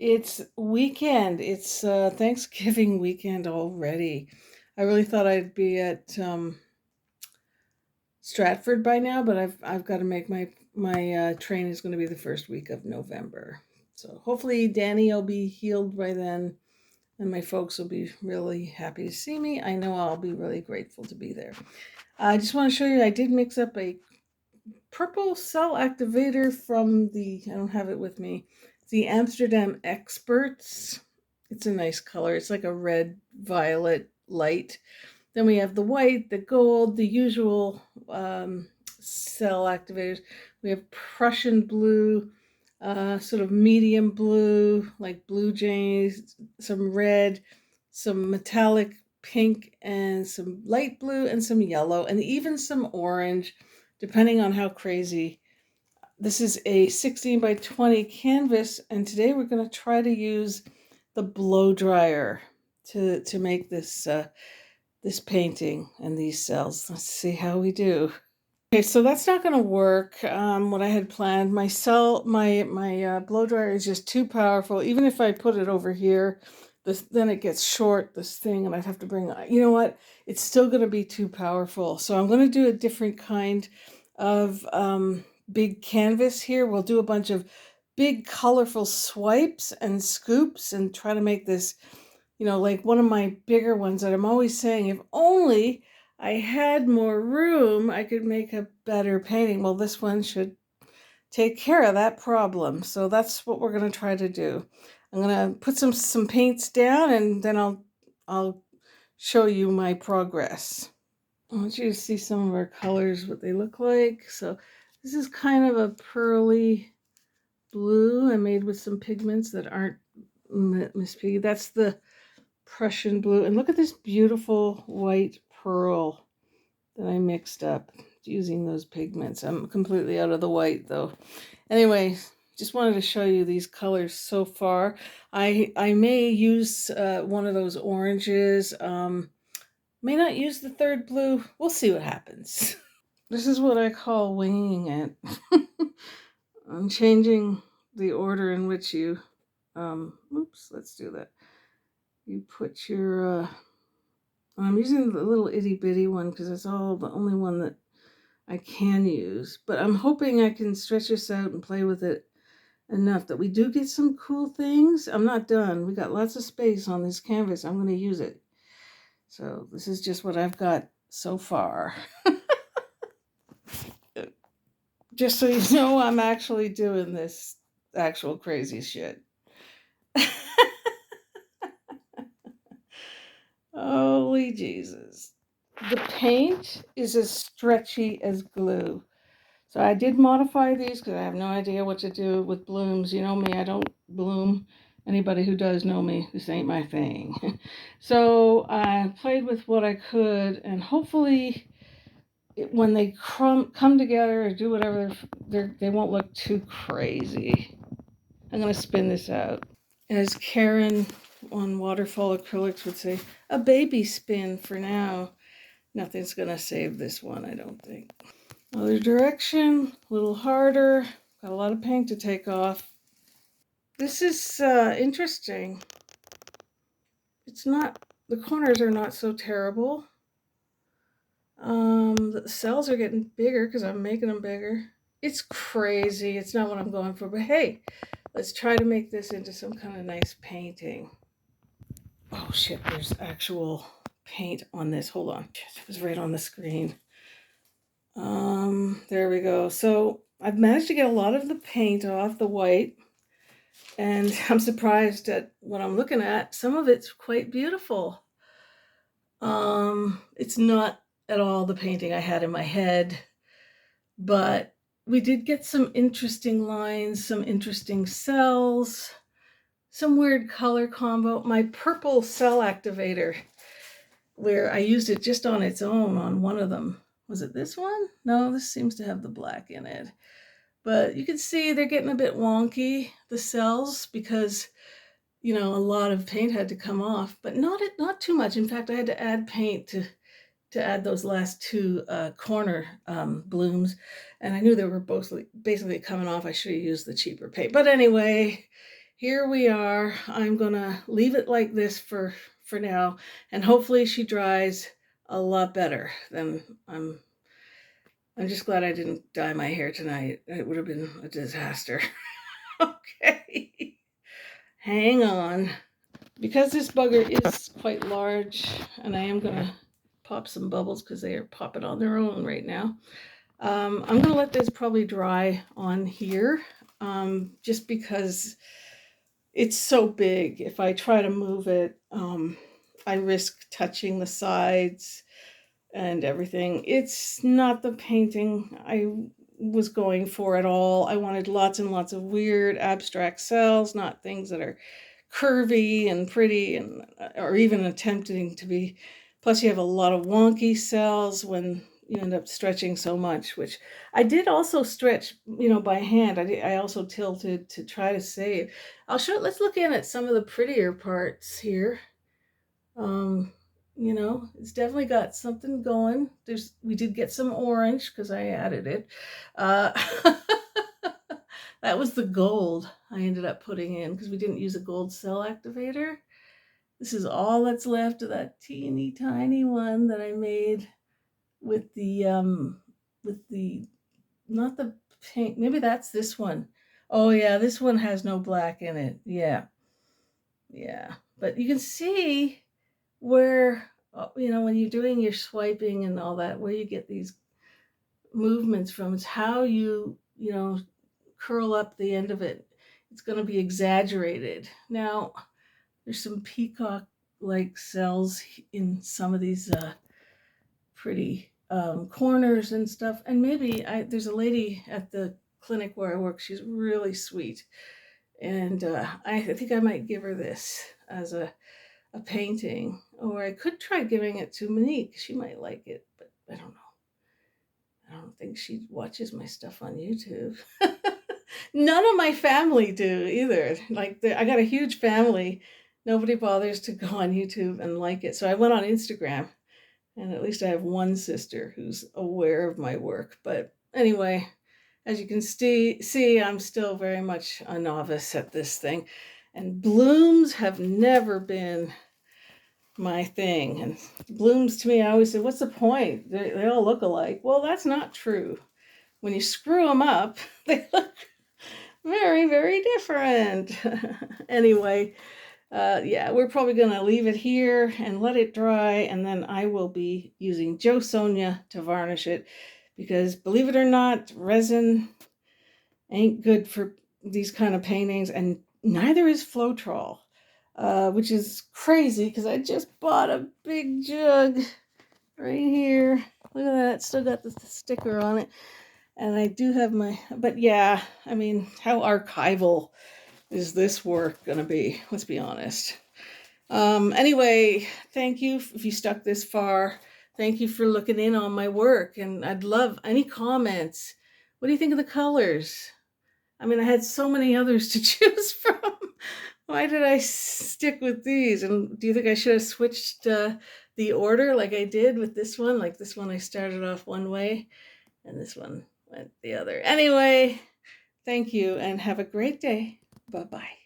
It's weekend. It's Thanksgiving weekend already. I really thought I'd be at Stratford by now, but I've got to make my train is going to be the first week of November. So hopefully Danny will be healed by then, and my folks will be really happy to see me. I know I'll be really grateful to be there. I just want to show you I did mix up a purple cell activator from I don't have it with me, the Amsterdam Experts. It's a nice color. It's like a red violet light. Then we have the white, the gold, the usual cell activators. We have Prussian blue, sort of medium blue, like blue jays, some red, some metallic pink, and some light blue, and some yellow, and even some orange, depending on how crazy. This is a 16 by 20 canvas, and today we're going to try to use the blow dryer to make this painting and these cells. Let's see how we do. Okay, so that's not going to work. What I had planned, my blow dryer is just too powerful. Even if I put it over here, then it gets short, this thing, and I'd have to bring. You know what? It's still going to be too powerful. So I'm going to do a different kind of big canvas here. We'll do a bunch of big, colorful swipes and scoops, and try to make this, like one of my bigger ones that I'm always saying, if only I had more room, I could make a better painting. Well, this one should take care of that problem. So that's what we're going to try to do. I'm going to put some paints down, and then I'll show you my progress. I want you to see some of our colors, what they look like. So this is kind of a pearly blue I made with some pigments that aren't Miss Piggy. That's the Prussian blue. And look at this beautiful white pearl that I mixed up using those pigments. I'm completely out of the white though. Anyway, just wanted to show you these colors so far. I may use one of those oranges. May not use the third blue. We'll see what happens. This is what I call winging it. I'm changing the order in which you, oops, let's do that. You put your, I'm using the little itty bitty one because it's the only one that I can use. But I'm hoping I can stretch this out and play with it enough that we do get some cool things. I'm not done. We got lots of space on this canvas. I'm going to use it. So this is just what I've got so far. Just so you know, I'm actually doing this actual crazy shit. Holy Jesus. The paint is as stretchy as glue. So I did modify these because I have no idea what to do with blooms. You know me, I don't bloom. Anybody who does know me, this ain't my thing. So I played with what I could, and hopefully when they come together or do whatever, they won't look too crazy. I'm going to spin this out. As Karen on Waterfall Acrylics would say, a baby spin for now. Nothing's going to save this one, I don't think. Other direction, a little harder. Got a lot of paint to take off. This is interesting. It's not, the corners are not so terrible. The cells are getting bigger because I'm making them bigger. It's crazy. It's not what I'm going for, but hey, let's try to make this into some kind of nice painting. Oh shit, there's actual paint on this. Hold on. It was right on the screen. There we go. So I've managed to get a lot of the paint off, the white, and I'm surprised at what I'm looking at. Some of it's quite beautiful. It's not at all the painting I had in my head, but we did get some interesting lines, some interesting cells, some weird color combo. My purple cell activator, where I used it just on its own on one of them. Was it this one? No, this seems to have the black in it. But you can see they're getting a bit wonky, the cells, because, a lot of paint had to come off, but not too much. In fact, I had to add paint to add those last two corner blooms, and I knew they were both basically coming off. I should have used the cheaper paint. But anyway, here we are. I'm gonna leave it like this for now, and hopefully she dries a lot better than I'm just glad I didn't dye my hair tonight. It would have been a disaster. Okay. Hang on. Because this bugger is quite large, and I am gonna pop some bubbles because they are popping on their own right now. I'm gonna let this probably dry on here, just because it's so big. If I try to move it, I risk touching the sides and everything. It's not the painting I was going for at all. I wanted lots and lots of weird abstract cells, not things that are curvy and pretty, and or even attempting to be. Plus you have a lot of wonky cells when you end up stretching so much, which I did also stretch, by hand. I also tilted to try to save. Let's look in at some of the prettier parts here. um it's definitely got something going. We did get some orange because I added it. uh that was the gold I ended up putting in because we didn't use a gold cell activator. This is all that's left of that teeny tiny one that I made with the not the pink. Maybe that's this one. Oh yeah, this one has no black in it. Yeah, but you can see where, when you're doing your swiping and all that, where you get these movements from. It's how you curl up the end of it. It's going to be exaggerated. Now there's some peacock like cells in some of these pretty corners and stuff. And maybe there's a lady at the clinic where I work. She's really sweet, and I think I might give her this as a painting, or I could try giving it to Monique. She might like it, but I don't know. I don't think she watches my stuff on YouTube. None of my family do either. Like, I got a huge family. Nobody bothers to go on YouTube and like it. So I went on Instagram, and at least I have one sister who's aware of my work. But anyway, as you can see, I'm still very much a novice at this thing. And blooms have never been my thing. And blooms, to me, I always say, what's the point? They all look alike. Well, that's not true. When you screw them up, they look very, very different. Anyway, yeah, we're probably going to leave it here and let it dry, and then I will be using Joe Sonia to varnish it, because believe it or not, resin ain't good for these kind of paintings, and neither is Floetrol, which is crazy because I just bought a big jug right here. Look at that, still got the sticker on it. And I do have but yeah, I mean, how archival is this work gonna be? Let's be honest. Anyway, thank you if you stuck this far. Thank you for looking in on my work, and I'd love any comments. What do you think of the colors? I mean, I had so many others to choose from. Why did I stick with these? And do you think I should have switched the order like I did with this one? Like this one, I started off one way, and this one went the other. Anyway, thank you, and have a great day. Bye-bye.